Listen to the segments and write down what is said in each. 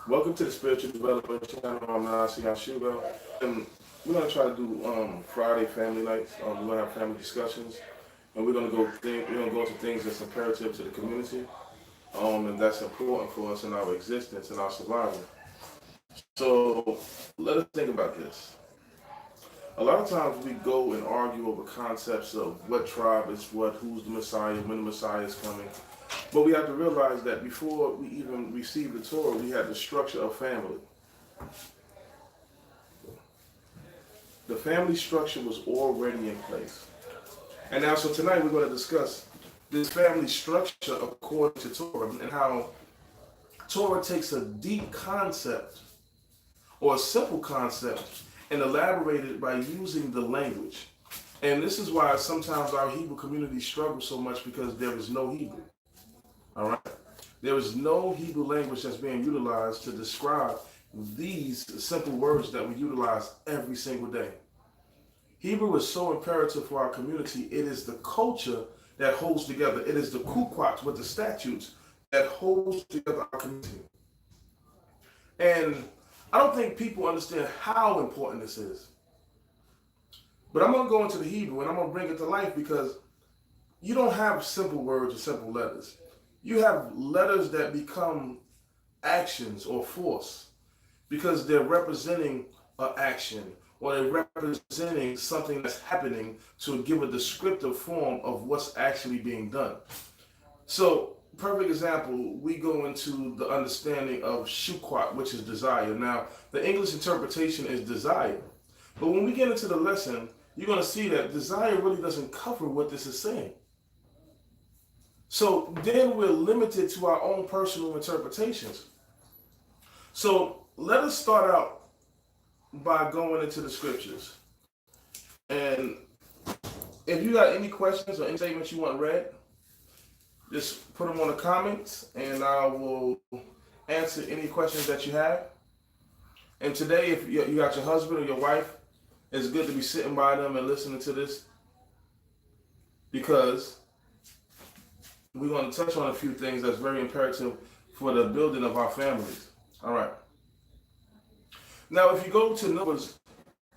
Welcome to the Spiritual Development Channel. I'm Nasi Yashuba. And we're going to try to do Friday family nights. We're going to have family discussions. And we're going to go into things that's imperative to the community. And that's important for us in our existence and our survival. So let us think about this. A lot of times we go and argue over concepts of what tribe is what, who's the Messiah, when the Messiah is coming. But we have to realize that before we even received the Torah, we had the structure of family. The family structure was already in place. And now, so tonight we're going to discuss this family structure according to Torah and how Torah takes a deep concept or a simple concept and elaborated it by using the language. And this is why sometimes our Hebrew community struggles so much because there is no Hebrew. All right? There is no Hebrew language that's being utilized to describe these simple words that we utilize every single day. Hebrew is so imperative for our community. It is the culture that holds together. It is the kukwat with the statutes that holds together our community. And I don't think people understand how important this is. But I'm going to go into the Hebrew and I'm going to bring it to life because you don't have simple words or simple letters. You have letters that become actions or force because they're representing an action or they're representing something that's happening to give a descriptive form of what's actually being done. So, perfect example, we go into the understanding of shukwat, which is desire. Now, the English interpretation is desire. But when we get into the lesson, you're going to see that desire really doesn't cover what this is saying. So then we're limited to our own personal interpretations. So let us start out by going into the scriptures. And if you got any questions or any statements you want read, just put them on the comments and I will answer any questions that you have. And today, if you got your husband or your wife, it's good to be sitting by them and listening to this because we're going to touch on a few things that's very imperative for the building of our families. All right. Now, if you go to Numbers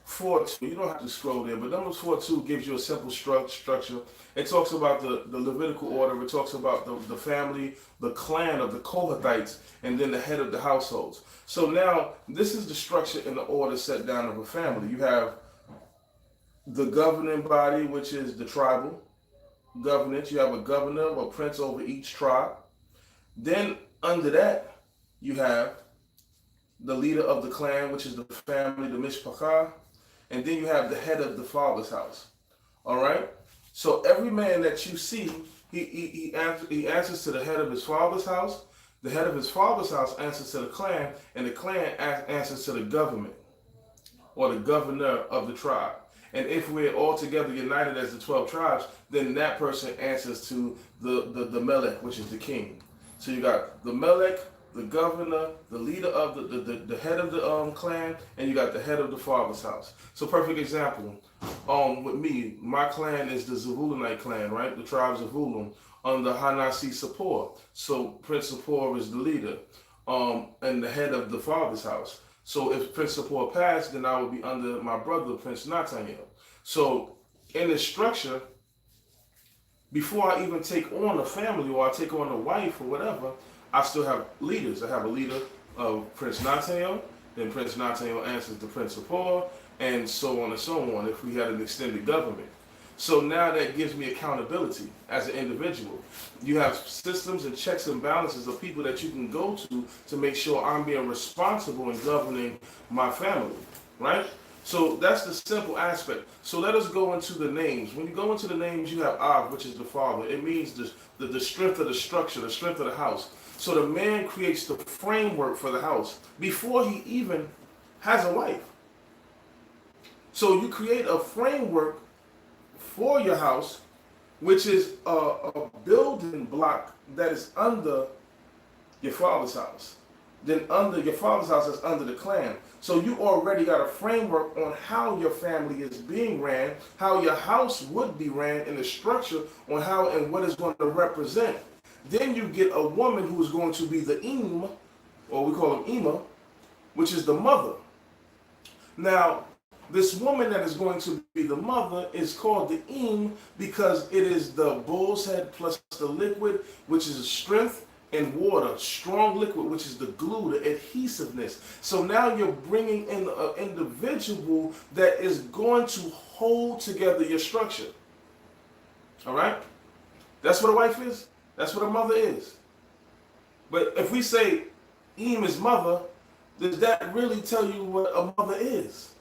4:2, you don't have to scroll there, but Numbers 4:2 gives you a simple structure. It talks about the Levitical order. It talks about the family, the clan of the Kohathites, and then the head of the households. So now, this is the structure and the order set down of a family. You have the governing body, which is the tribal governance. You have a governor or prince over each tribe. Then under that, you have the leader of the clan, which is the family, the mishpachah. And then you have the head of the father's house. All right? So every man that you see, he answers to the head of his father's house. The head of his father's house answers to the clan, and the clan answers to the government or the governor of the tribe. And if we're all together united as the 12 tribes, then that person answers to the melech, which is the king. So you got the melech, the governor, the leader of the head of the clan, and you got the head of the father's house. So perfect example, with me, my clan is the Zevulunite clan, right? The tribes of Zulum under Hanasi Sapor. So Prince Sapor is the leader, and the head of the father's house. So if Prince Sapor passed, then I would be under my brother, Prince Nathaniel. So in this structure, before I even take on a family or I take on a wife or whatever, I still have leaders. I have a leader of Prince Nathaniel, then Prince Nathaniel answers to Prince Sapor, and so on and so on if we had an extended government. So now that gives me accountability as an individual. You have systems and checks and balances of people that you can go to make sure I'm being responsible in governing my family, right? So that's the simple aspect. So let us go into the names. When you go into the names, you have Av, which is the father. It means the strength of the structure, the strength of the house. So the man creates the framework for the house before he even has a wife. So you create a framework for your house, which is a building block that is under your father's house. Then under your father's house is under the clan. So you already got a framework on how your family is being ran, how your house would be ran, and the structure on how and what it's going to represent. Then you get a woman who is going to be the im, or we call them Ima, which is the mother. Now, this woman that is going to be the mother is called the Im because it is the bull's head plus the liquid, which is strength, and water, strong liquid, which is the glue, the adhesiveness. So now you're bringing in an individual that is going to hold together your structure. All right? That's what a wife is. That's what a mother is. But if we say Im is mother, does that really tell you what a mother is?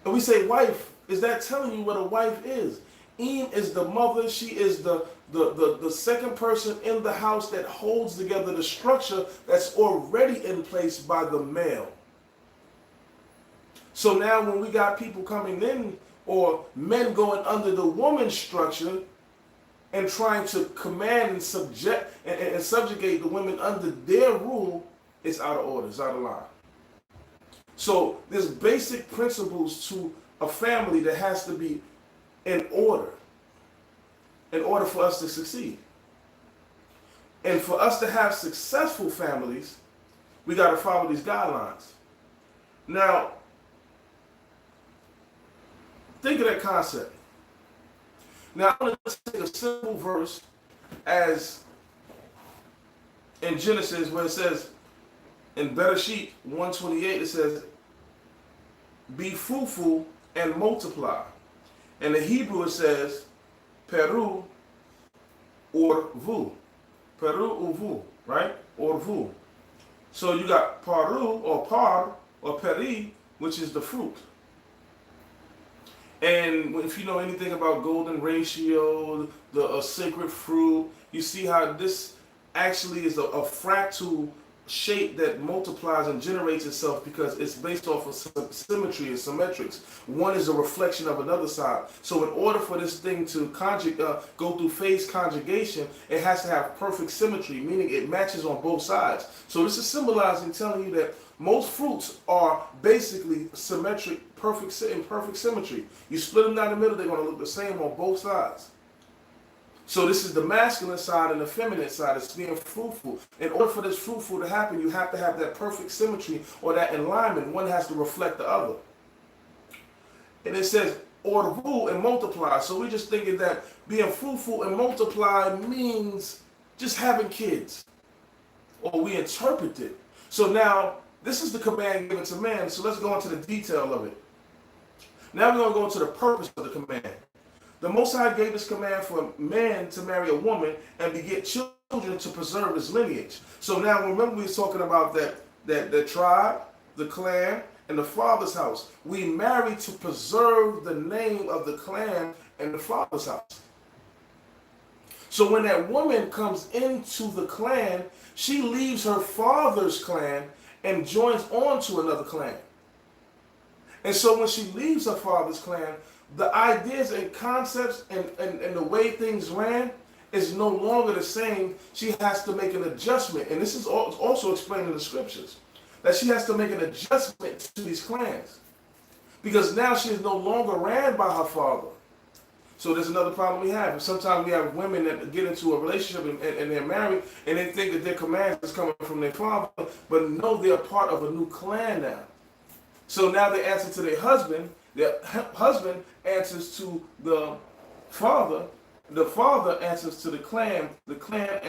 If we say wife, is that telling you what a wife is? Im is the mother. She is the second person in the house that holds together the structure that's already in place by the male. So now when we got people coming in, or men going under the woman's structure and trying to command and subjugate the women under their rule, it's out of order, it's out of line. So there's basic principles to a family that has to be in order for us to succeed. And for us to have successful families, we got to follow these guidelines. Now, think of that concept. Now, I'm going to take a simple verse as in Genesis where it says, in Bereshit 1:28, it says, be fruitful and multiply. In the Hebrew it says, Peru or vu. Peru or vu, right? Or vu. So you got paru or par or peri, which is the fruit. And if you know anything about golden ratio, the sacred fruit, you see how this actually is a fractal shape that multiplies and generates itself because it's based off of symmetry and symmetrics. One is a reflection of another side. So in order for this thing to go through phase conjugation, it has to have perfect symmetry, meaning it matches on both sides. So this is symbolizing, telling you that most fruits are basically symmetric, in perfect symmetry. You split them down the middle, they're going to look the same on both sides. So this is the masculine side and the feminine side. It's being fruitful. In order for this fruitful to happen, you have to have that perfect symmetry or that alignment. One has to reflect the other. And it says, orvu and multiply. So we're just thinking that being fruitful and multiply means just having kids. Or we interpret it. So now, this is the command given to man. So let's go into the detail of it. Now we're going to go into the purpose of the command. The Most High gave this command for man to marry a woman and beget children to preserve his lineage. So now remember we were talking about the tribe, the clan, and the father's house. We marry to preserve the name of the clan and the father's house. So when that woman comes into the clan, she leaves her father's clan and joins on to another clan. And so when she leaves her father's clan, the ideas and concepts and the way things ran is no longer the same. She has to make an adjustment. And this is also explained in the scriptures, that she has to make an adjustment to these clans. Because now she is no longer ran by her father. So there's another problem we have. Sometimes we have women that get into a relationship and they're married and they think that their commands is coming from their father, but no, they're part of a new clan now. So now they answer to their husband answers to the father answers to the clan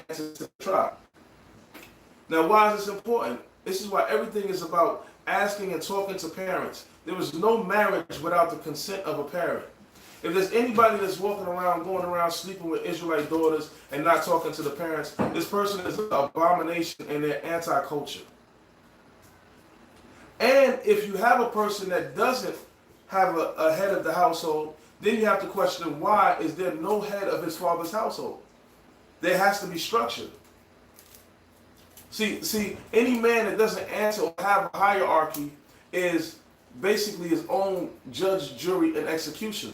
answers to the tribe. Now, why is this important? This is why everything is about asking and talking to parents. There is no marriage without the consent of a parent. If there's anybody that's going around sleeping with Israelite daughters and not talking to the parents, this person is an abomination and they're anti-culture. And if you have a person that doesn't have a head of the household, then you have to question why is there no head of his father's household? There has to be structure. See, any man that doesn't answer or have a hierarchy is basically his own judge, jury, and executioner.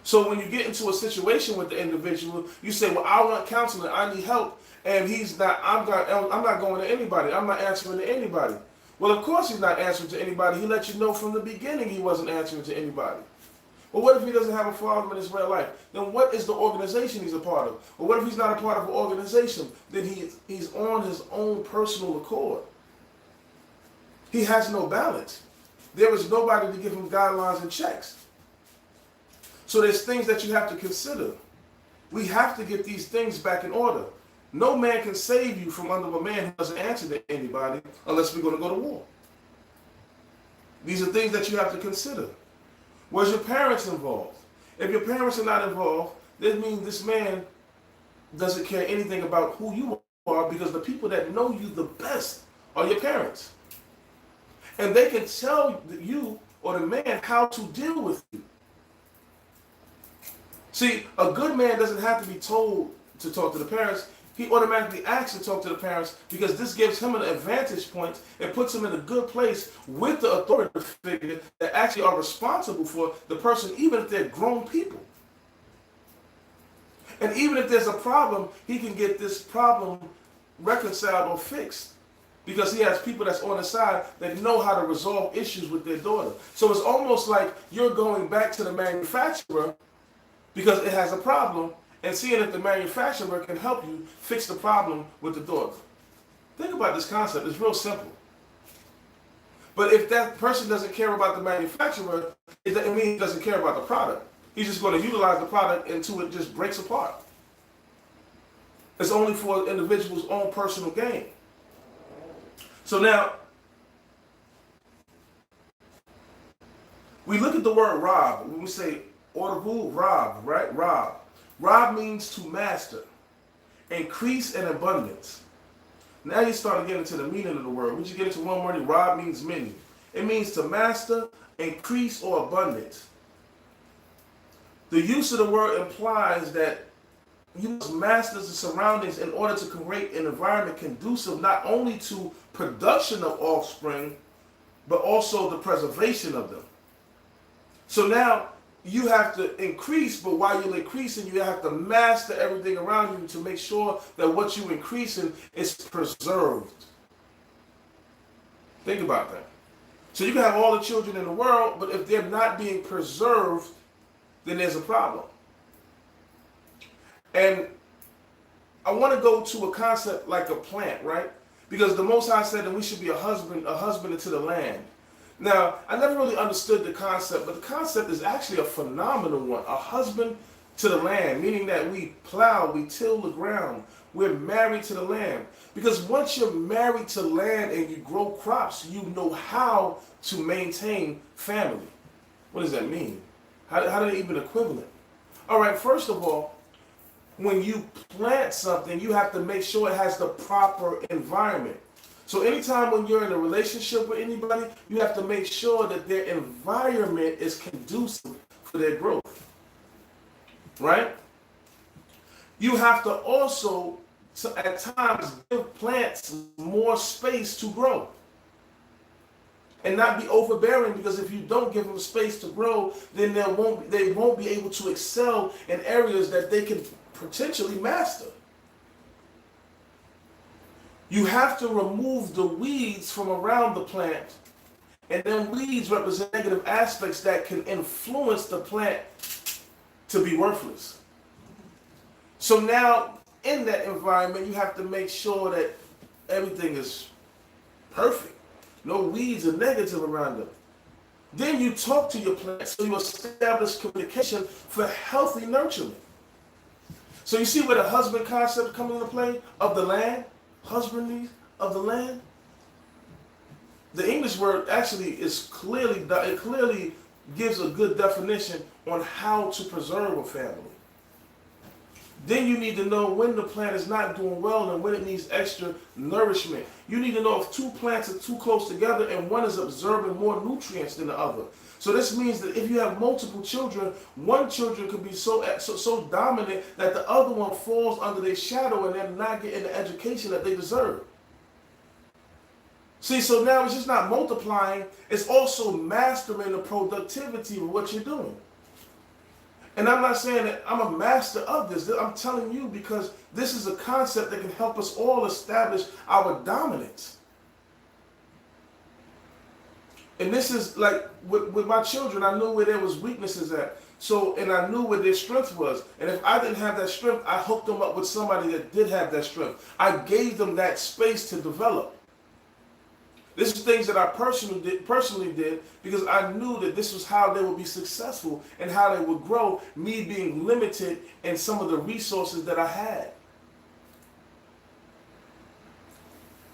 So when you get into a situation with the individual, you say, well, I want counseling, I need help, and he's not, I'm not going to anybody, I'm not answering to anybody. Well, of course he's not answering to anybody. He let you know from the beginning he wasn't answering to anybody. Well, what if he doesn't have a father in his real life? Then what is the organization he's a part of? Or what if he's not a part of an organization? Then he's on his own personal accord. He has no balance. There is nobody to give him guidelines and checks. So there's things that you have to consider. We have to get these things back in order. No man can save you from under a man who doesn't answer to anybody unless we're going to go to war. These are things that you have to consider. Was your parents involved? If your parents are not involved, that means this man doesn't care anything about who you are, because the people that know you the best are your parents. And they can tell you or the man how to deal with you. See, a good man doesn't have to be told to talk to the parents. He automatically acts to talk to the parents, because this gives him an advantage point and puts him in a good place with the authority figure that actually are responsible for the person, even if they're grown people. And even if there's a problem, he can get this problem reconciled or fixed, because he has people that's on the side that know how to resolve issues with their daughter. So it's almost like you're going back to the manufacturer because it has a problem, and seeing if the manufacturer can help you fix the problem with the daughter. Think about this concept. It's real simple. But if that person doesn't care about the manufacturer, it doesn't mean he doesn't care about the product. He's just going to utilize the product until it just breaks apart. It's only for the individual's own personal gain. So now, we look at the word rob. When we say order, rob, right? Rob. Rob means to master, increase, and abundance. Now you start to get into the meaning of the word. When you get into one word, rob means many. It means to master, increase, or abundance. The use of the word implies that you must master the surroundings in order to create an environment conducive not only to production of offspring, but also the preservation of them. So now, you have to increase, but while you're increasing, you have to master everything around you to make sure that what you're increasing is preserved. Think about that. So you can have all the children in the world, but if they're not being preserved, then there's a problem. And I want to go to a concept like a plant, right? Because the Most High said that we should be a husband to the land. Now, I never really understood the concept, but the concept is actually a phenomenal one. A husband to the land, meaning that we plow, we till the ground. We're married to the land. Because once you're married to land and you grow crops, you know how to maintain family. What does that mean? How do they even equivalent? All right, first of all, when you plant something, you have to make sure it has the proper environment. So anytime when you're in a relationship with anybody, you have to make sure that their environment is conducive for their growth, right? You have to also, at times, give plants more space to grow and not be overbearing, because if you don't give them space to grow, then they won't be able to excel in areas that they can potentially master. You have to remove the weeds from around the plant, and then weeds represent negative aspects that can influence the plant to be worthless. So now, in that environment, you have to make sure that everything is perfect. No weeds or negative around them. Then you talk to your plant, so you establish communication for healthy nurturing. So you see where the husband concept comes into play of the land? Husbandry of the land. The English word actually is clearly gives a good definition on how to preserve a family. Then you need to know when the plant is not doing well and when it needs extra nourishment. You need to know if two plants are too close together and one is absorbing more nutrients than the other. So this means that if you have multiple children, one children could be so dominant that the other one falls under their shadow and they're not getting the education that they deserve. See, so now it's just not multiplying, it's also mastering the productivity of what you're doing. And I'm not saying that I'm a master of this. I'm telling you because this is a concept that can help us all establish our dominance. And this is like with my children, I knew where there was weaknesses at. So, and I knew where their strength was. And if I didn't have that strength, I hooked them up with somebody that did have that strength. I gave them that space to develop. This is things that I personally did because I knew that this was how they would be successful and how they would grow, me being limited in some of the resources that I had.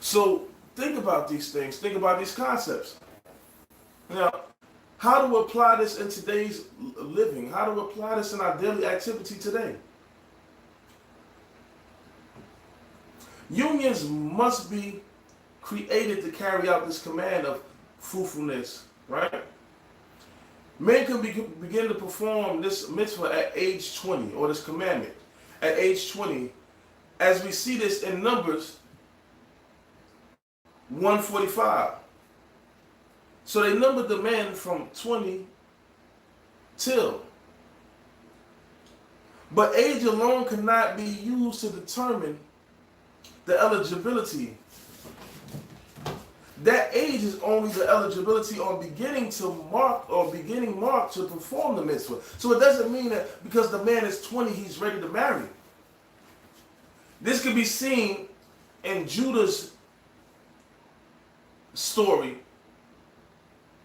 So think about these things. Think about these concepts. Now, how to apply this in today's living? How to apply this in our daily activity today? Unions must be created to carry out this command of fruitfulness, right? Men can begin to perform this mitzvah at age 20, or this commandment at age 20, as we see this in Numbers 145. So they numbered the men from 20 till. But age alone cannot be used to determine the eligibility. That age is only the eligibility on beginning mark to perform the mitzvah. So it doesn't mean that because the man is 20, he's ready to marry. This can be seen in Judah's story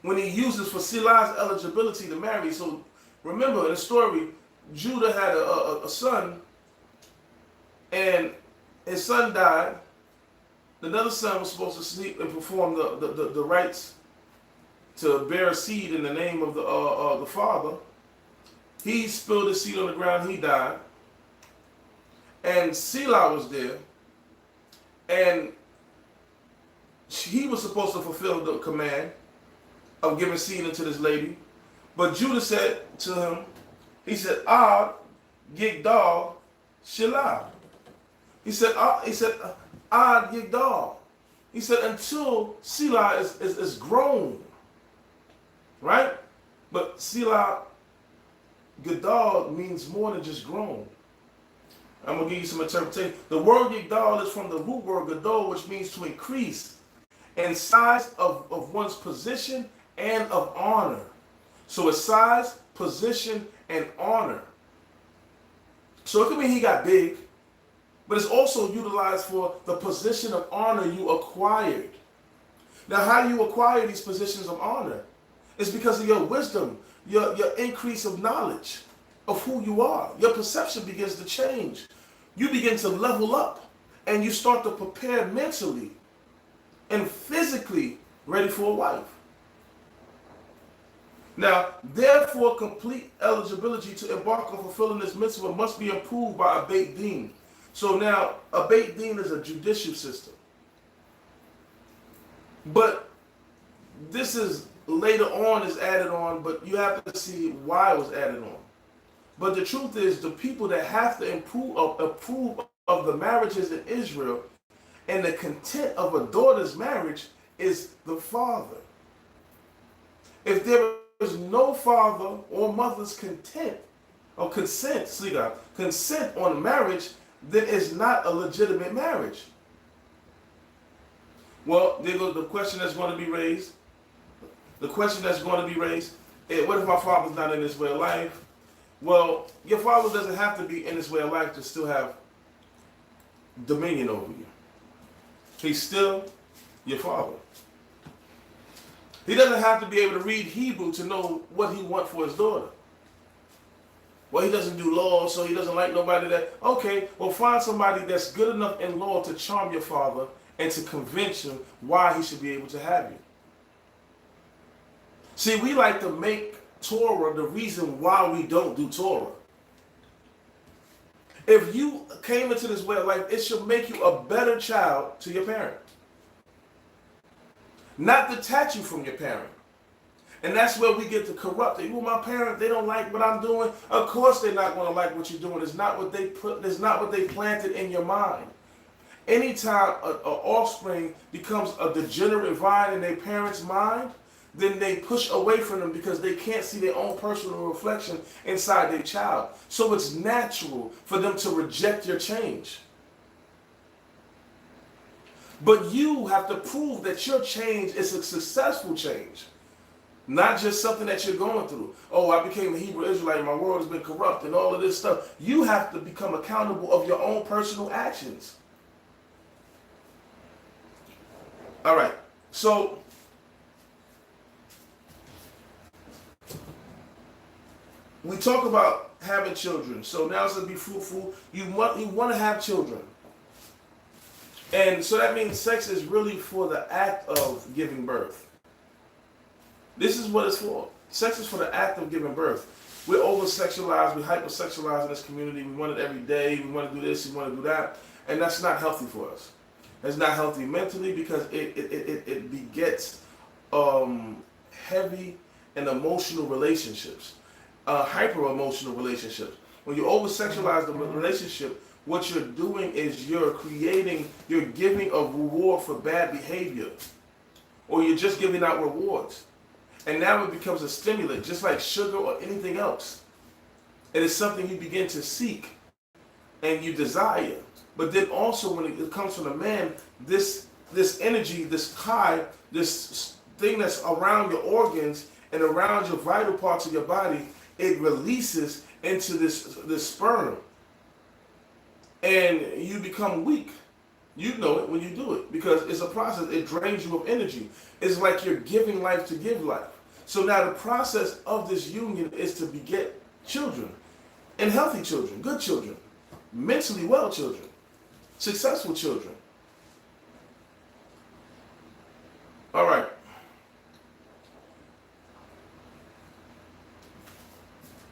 when he uses for Silah's eligibility to marry. So remember in the story, Judah had a son, and his son died. Another son was supposed to sleep and perform the rites to bear a seed in the name of the father. He spilled his seed on the ground. He died. And Selah was there. And he was supposed to fulfill the command of giving seed into this lady. But Judah said to him, he said, Ad, Yigdal, Shelah. He said, Ad Yigdal. He said, until Selah is grown. Right? But Selah, Gedal means more than just grown. I'm going to give you some interpretation. The word Yigdal is from the root word Gadol, which means to increase in size of one's position and of honor. So it's size, position, and honor. So it could mean he got big, but it's also utilized for the position of honor you acquired. Now, how do you acquire these positions of honor? It's because of your wisdom, your increase of knowledge of who you are. Your perception begins to change. You begin to level up, and you start to prepare mentally and physically ready for a wife. Now, therefore, complete eligibility to embark on fulfilling this mitzvah must be approved by a Beit Din. So now, a Beit Din is a judicial system. But this is later on is added on, but you have to see why it was added on. But the truth is, the people that have to approve of the marriages in Israel and the content of a daughter's marriage is the father. If there is no father or mother's consent on marriage, then it's not a legitimate marriage. Well, there goes the question that's going to be raised. The question that's going to be raised is, what if my father's not in this way of life? Well, your father doesn't have to be in this way of life to still have dominion over you. He's still your father. He doesn't have to be able to read Hebrew to know what he wants for his daughter. Well, he doesn't do law, so he doesn't like nobody that... Okay, well, find somebody that's good enough in law to charm your father and to convince him why he should be able to have you. See, we like to make Torah the reason why we don't do Torah. If you came into this way of life, it should make you a better child to your parent. Not detach you from your parent. And that's where we get to corrupt it. Well, my parent, they don't like what I'm doing. Of course they're not going to like what you're doing. It's not what they planted in your mind. Anytime an offspring becomes a degenerate vine in their parents' mind, then they push away from them because they can't see their own personal reflection inside their child. So it's natural for them to reject your change. But you have to prove that your change is a successful change. Not just something that you're going through. Oh, I became a Hebrew Israelite and my world has been corrupt and all of this stuff. You have to become accountable of your own personal actions. All right. So we talk about having children. So now it's going to be fruitful. You want to have children. And so that means sex is really for the act of giving birth. This is what it's for. Sex is for the act of giving birth. We're over-sexualized, we're hyper-sexualized in this community. We want it every day, we want to do this, we want to do that. And that's not healthy for us. It's not healthy mentally because it begets heavy and emotional relationships, hyper-emotional relationships. When you over-sexualize the relationship, what you're doing is you're giving a reward for bad behavior. Or you're just giving out rewards. And now it becomes a stimulant, just like sugar or anything else. It is something you begin to seek and you desire. But then also when it comes from a man, this energy, this high, this thing that's around your organs and around your vital parts of your body, it releases into this sperm. And you become weak. You know it when you do it because it's a process. It drains you of energy. It's like you're giving life to give life. So now the process of this union is to beget children, and healthy children, good children, mentally well children, successful children. All right.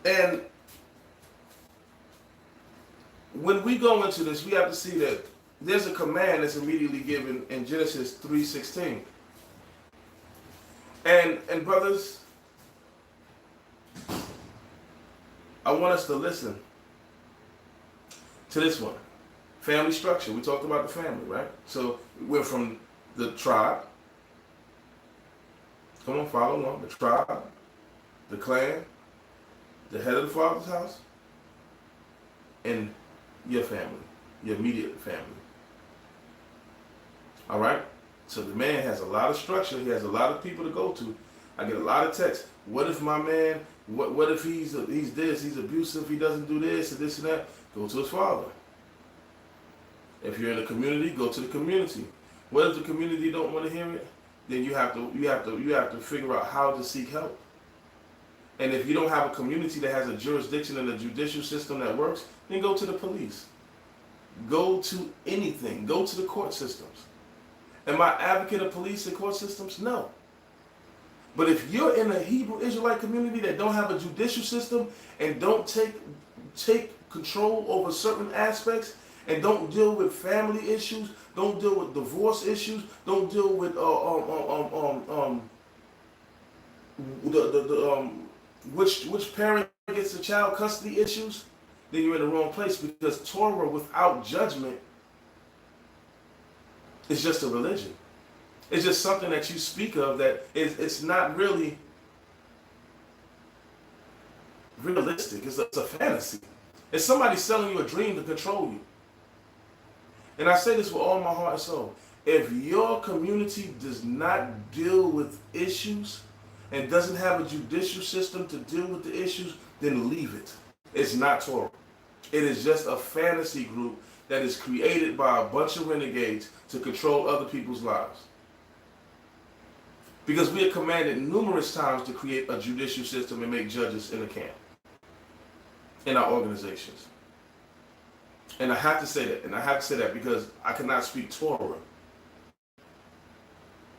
And when we go into this, we have to see that there's a command that's immediately given in Genesis 3:16. And brothers, I want us to listen to this one. Family structure. We talked about the family, right? So we're from the tribe. Come on, follow along. The tribe, the clan, the head of the father's house, and your family, your immediate family. All right? So the man has a lot of structure. He has a lot of people to go to. I get a lot of texts. What if my man, what if he's this, he's abusive, he doesn't do this and this and that? Go to his father. If you're in a community, go to the community. What if the community don't want to hear it? Then you have to figure out how to seek help. And if you don't have a community that has a jurisdiction and a judicial system that works, then go to the police. Go to anything. Go to the court systems. Am I advocate of police and court systems? No. But if you're in a Hebrew Israelite community that don't have a judicial system and don't take control over certain aspects and don't deal with family issues, don't deal with divorce issues, don't deal with which parent gets the child custody issues, then you're in the wrong place because Torah without judgment is just a religion. It's just something that you speak of that it's not really realistic. It's a fantasy. It's somebody selling you a dream to control you. And I say this with all my heart and soul. If your community does not deal with issues and doesn't have a judicial system to deal with the issues, then leave it. It's not Torah. It is just a fantasy group that is created by a bunch of renegades to control other people's lives. Because we are commanded numerous times to create a judicial system and make judges in the camp, in our organizations. And I have to say that, because I cannot speak Torah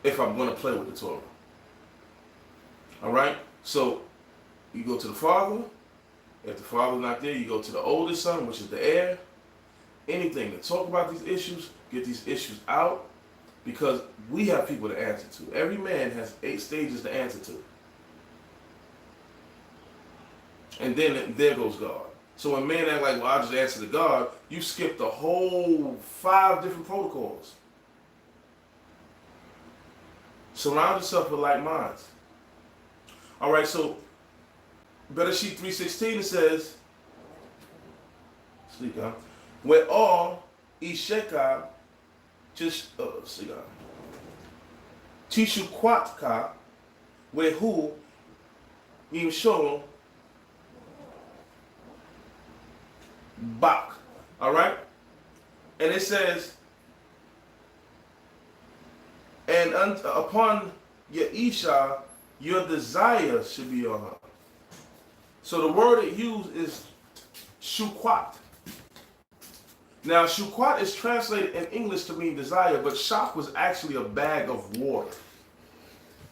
if I'm going to play with the Torah. All right? So you go to the father. If the father's not there, you go to the oldest son, which is the heir. Anything to talk about these issues, get these issues out, because we have people to answer to. Every man has 8 stages to answer to. And then there goes God. So when men act like, well, I'll just answer to God, you skip the whole 5 different protocols. Surround yourself with like minds. All right, so Bereshit 3:16 it says, where all Isheka Tishu Kwatka Wehu Yimshon Bak. All right? And it says, and upon your Isha, your desire should be on her. So the word it used is shukwat. Now, shukwat is translated in English to mean desire, but shak was actually a bag of water.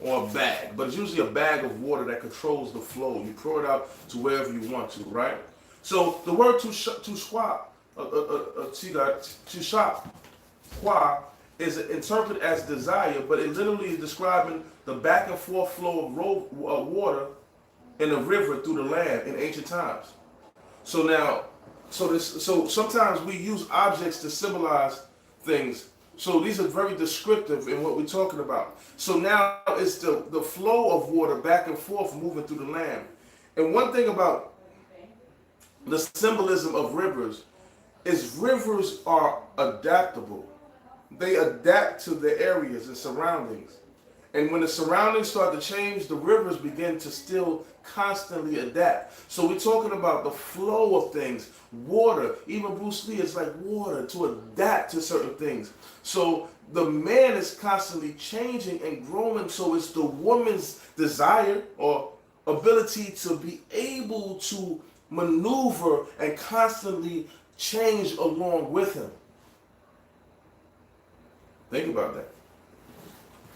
Or a bag. But it's usually a bag of water that controls the flow. You pour it out to wherever you want to, right? So the word to shak is interpreted as desire, but it literally is describing the back and forth flow of water in a river through the land in ancient times. So now, so sometimes we use objects to symbolize things. So these are very descriptive in what we're talking about. So now it's the flow of water back and forth moving through the land. And one thing about the symbolism of rivers is rivers are adaptable. They adapt to the areas and surroundings. And when the surroundings start to change, the rivers begin to still constantly adapt. So we're talking about the flow of things. Water, even Bruce Lee is like water to adapt to certain things. So the man is constantly changing and growing. So it's the woman's desire or ability to be able to maneuver and constantly change along with him. Think about that.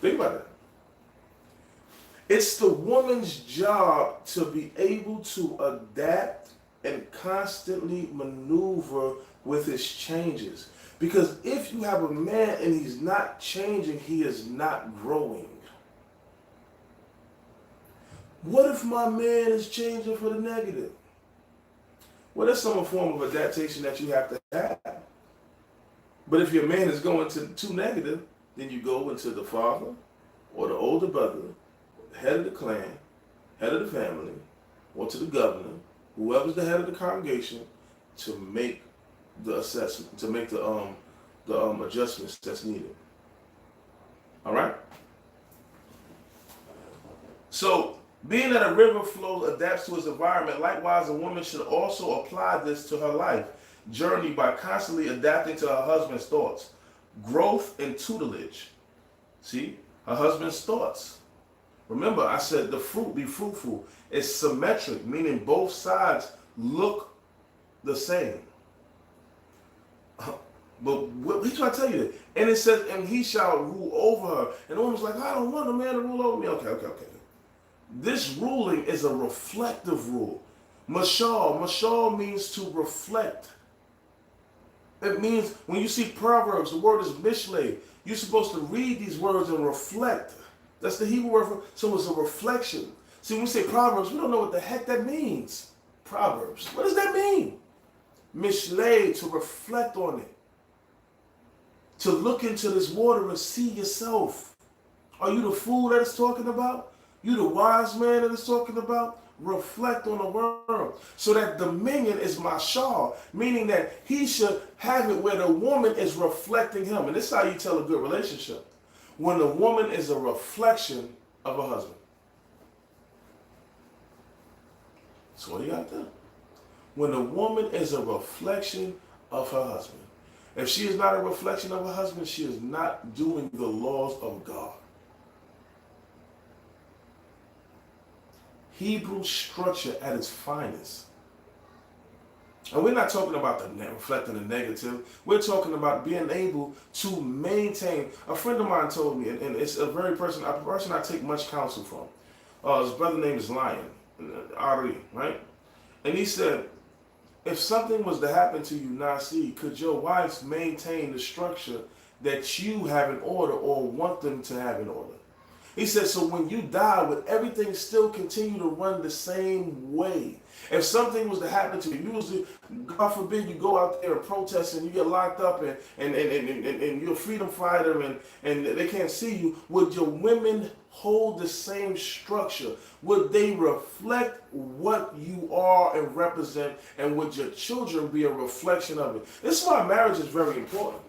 Think about it. It's the woman's job to be able to adapt and constantly maneuver with his changes. Because if you have a man and he's not changing, he is not growing. What if my man is changing for the negative? Well, there's some form of adaptation that you have to have. But if your man is going to too negative, then you go into the father or the older brother, head of the clan, head of the family, or to the governor, whoever's the head of the congregation, to make the assessment, to make the adjustments that's needed. All right? So, being that a river flow adapts to its environment, likewise a woman should also apply this to her life journey by constantly adapting to her husband's thoughts, growth and tutelage. See, her husband's thoughts. Remember, I said the fruit be fruitful. It's symmetric, meaning both sides look the same. But what he's trying to tell you that. And it says, and he shall rule over her. And the woman's like, I don't want a man to rule over me. Okay. This ruling is a reflective rule. Mashal means to reflect. It means when you see Proverbs, the word is mishlei. You're supposed to read these words and reflect. That's the Hebrew word for, so it's a reflection. See, when we say Proverbs, we don't know what the heck that means. Proverbs. What does that mean? Mishlei, to reflect on it. To look into this water and see yourself. Are you the fool that it's talking about? You the wise man that it's talking about? Reflect on the word. So that dominion is mashal, meaning that he should have it where the woman is reflecting him. And this is how you tell a good relationship. When the woman is a reflection of a husband. So what do you got there? When the woman is a reflection of her husband. If she is not a reflection of her husband, she is not doing the laws of God. Hebrew structure at its finest. And we're not talking about reflecting the negative. We're talking about being able to maintain. A friend of mine told me, and it's a person I take much counsel from. His brother name is Lion, Ari, right? And he said, if something was to happen to you, Nasi, could your wife maintain the structure that you have in order or want them to have in order? He said, so when you die, would everything still continue to run the same way? If something was to happen to you, usually, God forbid, you go out there and protest and you get locked up and you're a freedom fighter and they can't see you, would your women hold the same structure? Would they reflect what you are and represent, and would your children be a reflection of it? This is why marriage is very important.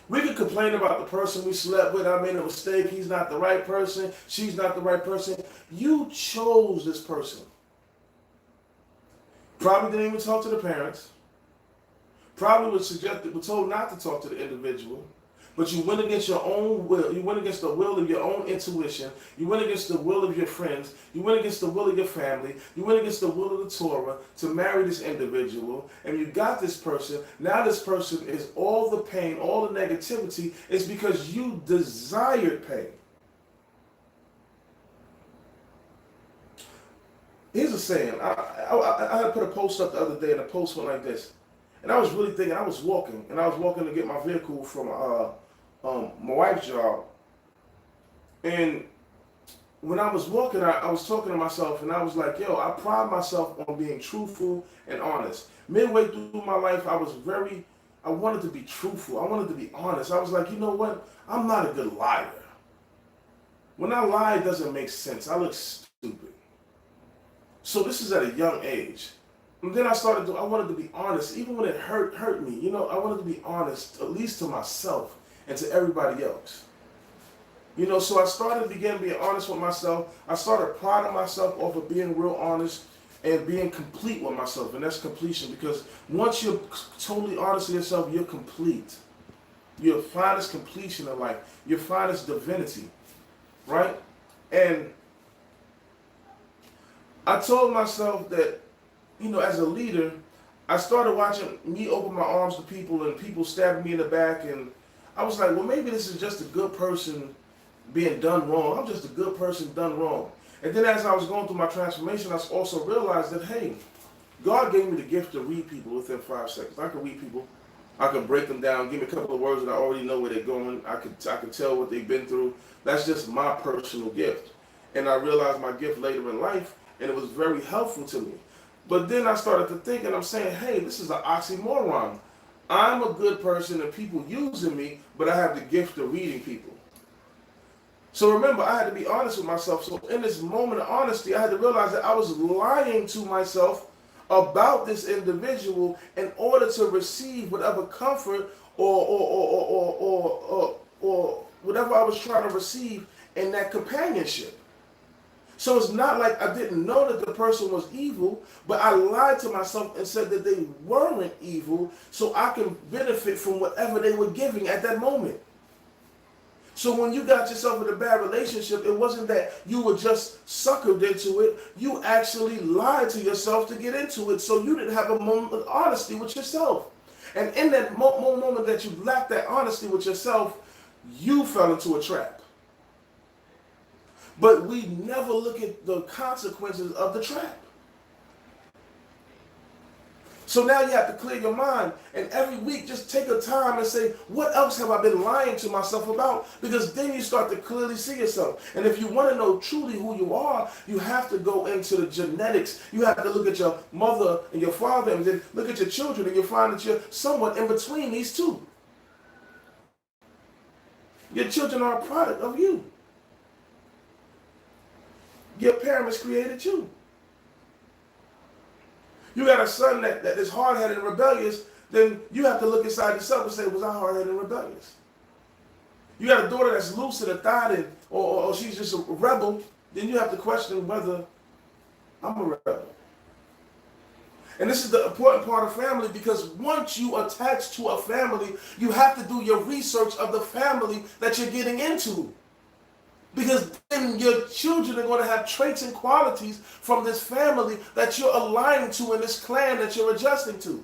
We can complain about the person we slept with. I made a mistake. He's not the right person. She's not the right person. You chose this person. Probably didn't even talk to the parents. Probably was told not to talk to the individual. But you went against your own will. You went against the will of your own intuition. You went against the will of your friends. You went against the will of your family. You went against the will of the Torah to marry this individual. And you got this person. Now this person is all the pain, all the negativity. It's because you desired pain. Here's a saying. I had put a post up the other day, and the post went like this. And I was really thinking, I was walking to get my vehicle from my wife's job. And when I was walking, I was talking to myself, and I was like, yo, I pride myself on being truthful and honest. Midway through my life, I wanted to be truthful. I wanted to be honest. I was like, you know what? I'm not a good liar. When I lie, it doesn't make sense. I look stupid. So this is at a young age. And then I wanted to be honest, even when it hurt me. You know, I wanted to be honest, at least to myself and to everybody else. You know, so I began being honest with myself. I started priding myself off of being real honest and being complete with myself. And that's completion, because once you're totally honest with yourself, you're complete. Your finest completion in life, your finest divinity, right? And I told myself that, you know, as a leader, I started watching me open my arms to people and people stabbing me in the back, and I was like, well, maybe this is just a good person being done wrong. I'm just a good person done wrong. And then as I was going through my transformation, I also realized that, hey, God gave me the gift to read people within 5 seconds. I can read people. I can break them down, give me a couple of words that I already know where they're going. I can tell what they've been through. That's just my personal gift. And I realized my gift later in life, and it was very helpful to me. But then I started to think, and I'm saying, hey, this is an oxymoron. I'm a good person and people using me, but I have the gift of reading people. So remember, I had to be honest with myself. So in this moment of honesty, I had to realize that I was lying to myself about this individual in order to receive whatever comfort or whatever I was trying to receive in that companionship. So it's not like I didn't know that the person was evil, but I lied to myself and said that they weren't evil so I can benefit from whatever they were giving at that moment. So when you got yourself in a bad relationship, it wasn't that you were just suckered into it. You actually lied to yourself to get into it, so you didn't have a moment of honesty with yourself. And in that moment that you lacked that honesty with yourself, you fell into a trap. But we never look at the consequences of the trap. So now you have to clear your mind, and every week just take a time and say, what else have I been lying to myself about? Because then you start to clearly see yourself. And if you want to know truly who you are, you have to go into the genetics. You have to look at your mother and your father, and then look at your children, and you'll find that you're somewhat in between these two. Your children are a product of you. Your parents created you. You got a son that is hard-headed and rebellious, then you have to look inside yourself and say, was I hard-headed and rebellious? You got a daughter that's loose and a thought, or she's just a rebel, then you have to question whether I'm a rebel. And this is the important part of family, because once you attach to a family, you have to do your research of the family that you're getting into. Because then your children are going to have traits and qualities from this family that you're aligning to in this clan that you're adjusting to.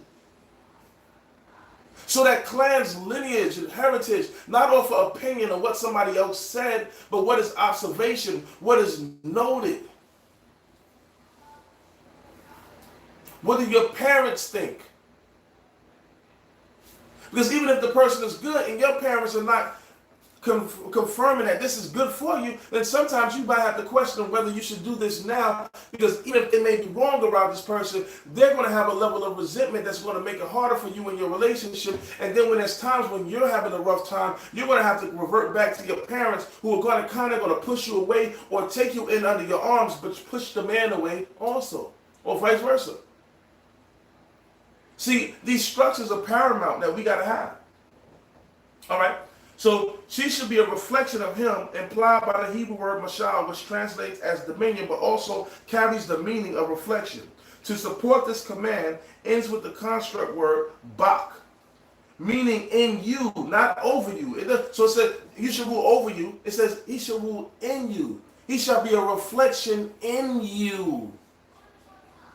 So that clan's lineage and heritage, not off of opinion of what somebody else said, but what is observation, what is noted. What do your parents think? Because even if the person is good and your parents are not confirming that this is good for you, then sometimes you might have to question whether you should do this now, because even if they may be wrong about this person, they're going to have a level of resentment that's going to make it harder for you in your relationship. And then when there's times when you're having a rough time, you're going to have to revert back to your parents, who are going to kind of push you away or take you in under your arms, but push the man away also, or vice versa. See, these structures are paramount that we got to have. All right. So she should be a reflection of him, implied by the Hebrew word mashal, which translates as dominion, but also carries the meaning of reflection. To support this command ends with the construct word bak, meaning in you, not over you. So it says you should rule over you. It says he should rule in you. He shall be a reflection in you.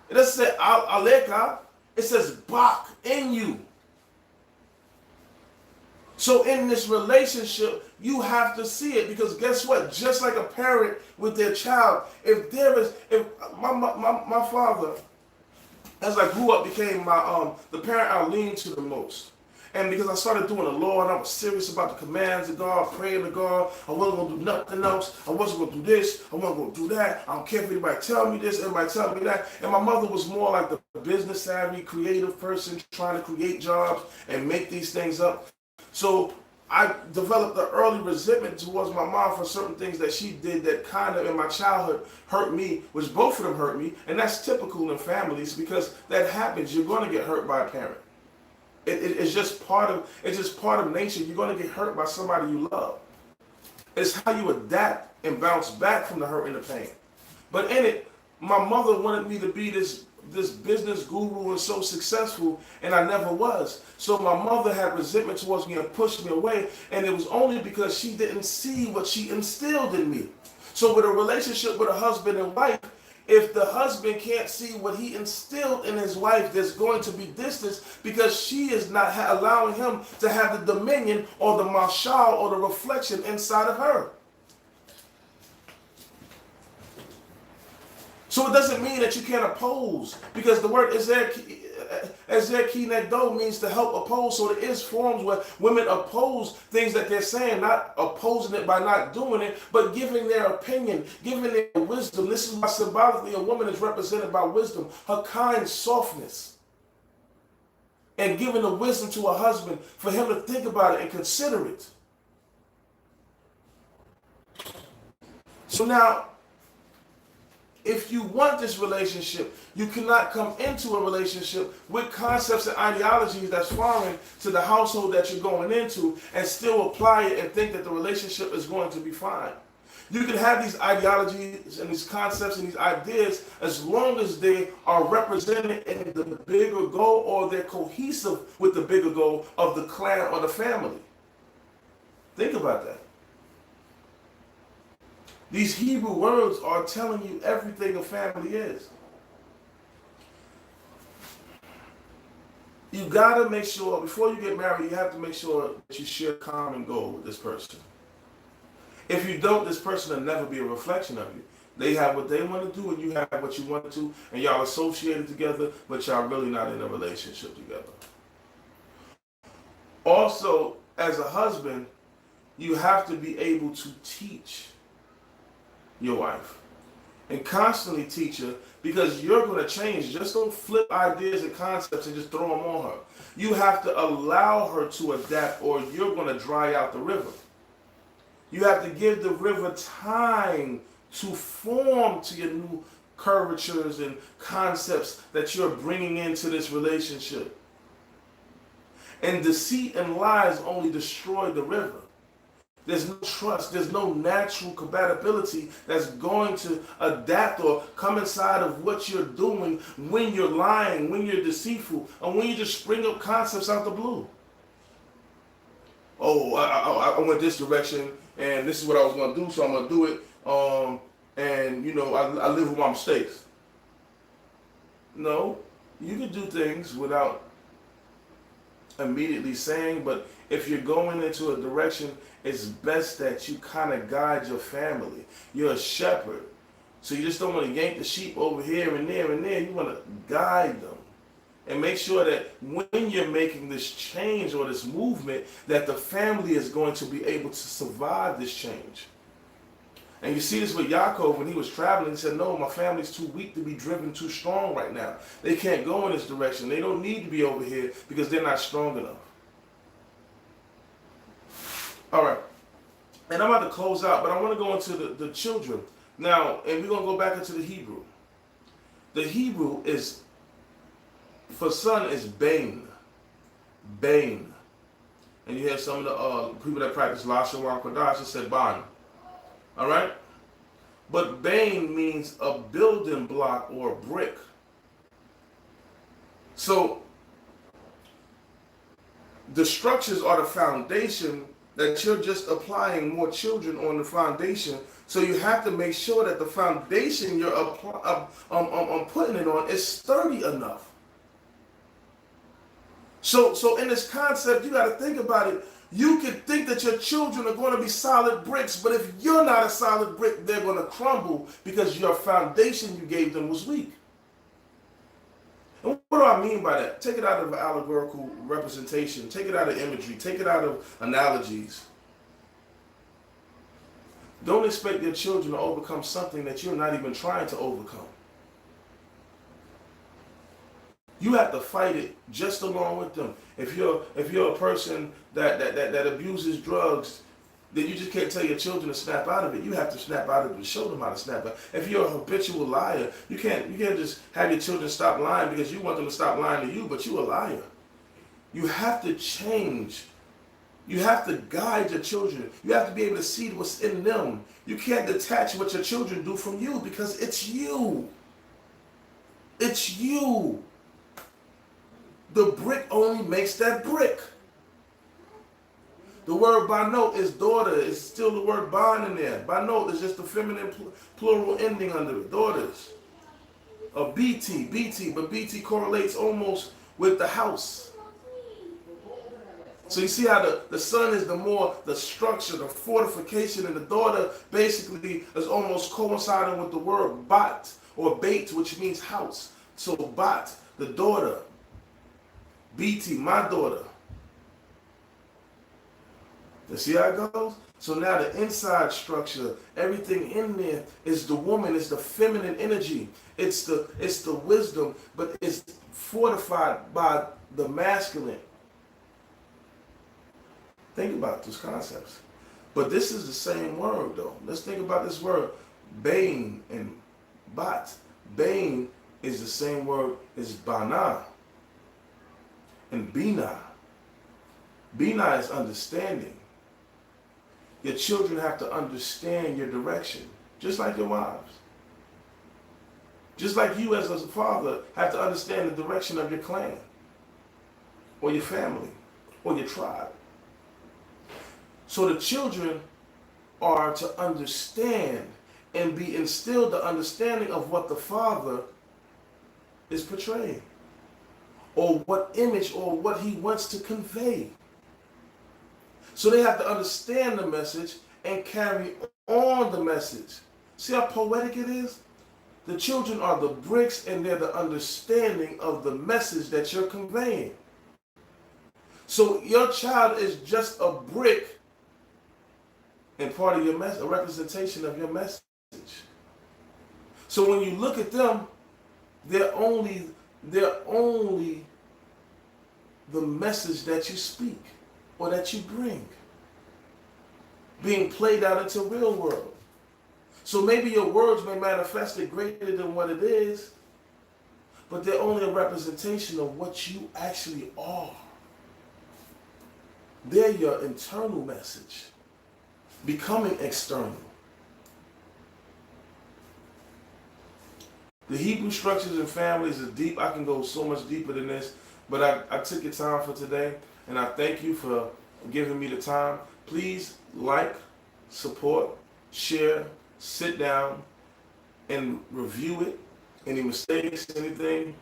It doesn't say aleka. It says bak, in you. So in this relationship, you have to see it, because guess what? Just like a parent with their child, if my father, as I grew up, became my the parent I leaned to the most. And because I started doing the law and I was serious about the commands of God, praying to God, I wasn't going to do nothing else. I wasn't going to do this. I wasn't going to do that. I don't care if anybody tell me this, everybody tell me that. And my mother was more like the business savvy, creative person trying to create jobs and make these things up. So I developed an early resentment towards my mom for certain things that she did that kind of in my childhood hurt me, which both of them hurt me. And that's typical in families, because that happens. You're going to get hurt by a parent. It's just part of nature. You're going to get hurt by somebody you love. It's how you adapt and bounce back from the hurt and the pain. But in it, my mother wanted me to be this business guru and so successful, and I never was. So my mother had resentment towards me and pushed me away, and it was only because she didn't see what she instilled in me. So with a relationship with a husband and wife, if the husband can't see what he instilled in his wife, there's going to be distance, because she is not allowing him to have the dominion or the mashal or the reflection inside of her. So it doesn't mean that you can't oppose, because the word ezer kinegdo means to help oppose. So there is forms where women oppose things that they're saying, not opposing it by not doing it, but giving their opinion, giving their wisdom. This is why symbolically a woman is represented by wisdom, her kind softness, and giving the wisdom to her husband for him to think about it and consider it. So now, if you want this relationship, you cannot come into a relationship with concepts and ideologies that's foreign to the household that you're going into and still apply it and think that the relationship is going to be fine. You can have these ideologies and these concepts and these ideas as long as they are represented in the bigger goal, or they're cohesive with the bigger goal of the clan or the family. Think about that. These Hebrew words are telling you everything a family is. You gotta make sure, before you get married, you have to make sure that you share a common goal with this person. If you don't, this person will never be a reflection of you. They have what they want to do and you have what you want to, and y'all associated together, but y'all really not in a relationship together. Also, as a husband, you have to be able to teach your wife and constantly teach her, because you're going to change. Just don't flip ideas and concepts and just throw them on her. You have to allow her to adapt, or you're going to dry out the river. You have to give the river time to form to your new curvatures and concepts that you're bringing into this relationship. And deceit and lies only destroy the river. There's no trust. There's no natural compatibility that's going to adapt or come inside of what you're doing when you're lying, when you're deceitful, and when you just spring up concepts out the blue. Oh, I went this direction, and this is what I was going to do, so I'm going to do it. And, you know, I live with my mistakes. No, you can do things without immediately saying, but if you're going into a direction, it's best that you kind of guide your family. You're a shepherd. So you just don't want to yank the sheep over here and there and there. You want to guide them. And make sure that when you're making this change or this movement, that the family is going to be able to survive this change. And you see this with Yaakov when he was traveling. He said, no, my family's too weak to be driven too strong right now. They can't go in this direction. They don't need to be over here because they're not strong enough. All right. And I'm about to close out, but I want to go into the children. Now, and we're going to go back into the Hebrew. The Hebrew is, for son, is Bain. Bain. and you have some of the people that practice Lashawan Kodash, it said ban. All right? But Bain means a building block or a brick. So the structures are the foundation that you're just applying more children on the foundation. So you have to make sure that the foundation you're putting it on is sturdy enough. So in this concept, you got to think about it. You can think that your children are going to be solid bricks, but if you're not a solid brick, they're going to crumble because your foundation you gave them was weak. And what do I mean by that? Take it out of allegorical representation. Take it out of imagery. Take it out of analogies. Don't expect your children to overcome something that you're not even trying to overcome. You have to fight it just along with them. If you're a person that abuses drugs, then you just can't tell your children to snap out of it. You have to snap out of it and show them how to snap out. If you're a habitual liar, you can't just have your children stop lying because you want them to stop lying to you, but you're a liar. You have to change. You have to guide your children. You have to be able to see what's in them. You can't detach what your children do from you because it's you. It's you. The brick only makes that brick. The word banot is daughter. It's still the word ban in there. Banot is just the feminine plural ending under it. Daughters. A BT, but BT correlates almost with the house. So you see how the son is the structure, the fortification, and the daughter basically is almost coinciding with the word bat or bait, which means house. So bat, the daughter. BT, my daughter. You see how it goes? So now the inside structure, everything in there is the woman, it's the feminine energy, it's the wisdom, but it's fortified by the masculine. Think about those concepts. But this is the same word though. Let's think about this word, Bain and Bat. Bain is the same word as Bana. And Bina. Bina is understanding. Your children have to understand your direction, just like your wives. Just like you as a father have to understand the direction of your clan, or your family, or your tribe. So the children are to understand and be instilled the understanding of what the father is portraying, or what image or what he wants to convey. So they have to understand the message and carry on the message. See how poetic it is? The children are the bricks and they're the understanding of the message that you're conveying. So your child is just a brick and part of your message, a representation of your message. So when you look at them, they're only the message that you speak or that you bring being played out into the real world. So maybe your words may manifest it greater than what it is, but they're only a representation of what you actually are. They're your internal message, becoming external. The Hebrew structures and families is deep. I can go so much deeper than this, but I took your time for today, and I thank you for giving me the time. Please like, support, share, sit down, and review it. Any mistakes, anything,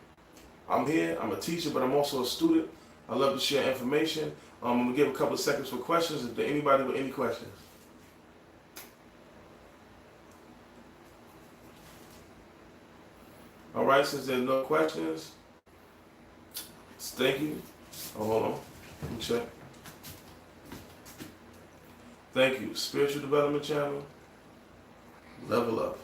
I'm here. I'm a teacher, but I'm also a student. I love to share information. I'm going to give a couple of seconds for questions. If there's anybody with any questions. All right, since there's no questions, thank you. Oh, hold on. Let me check. Thank you. Spiritual Development Channel. Level up.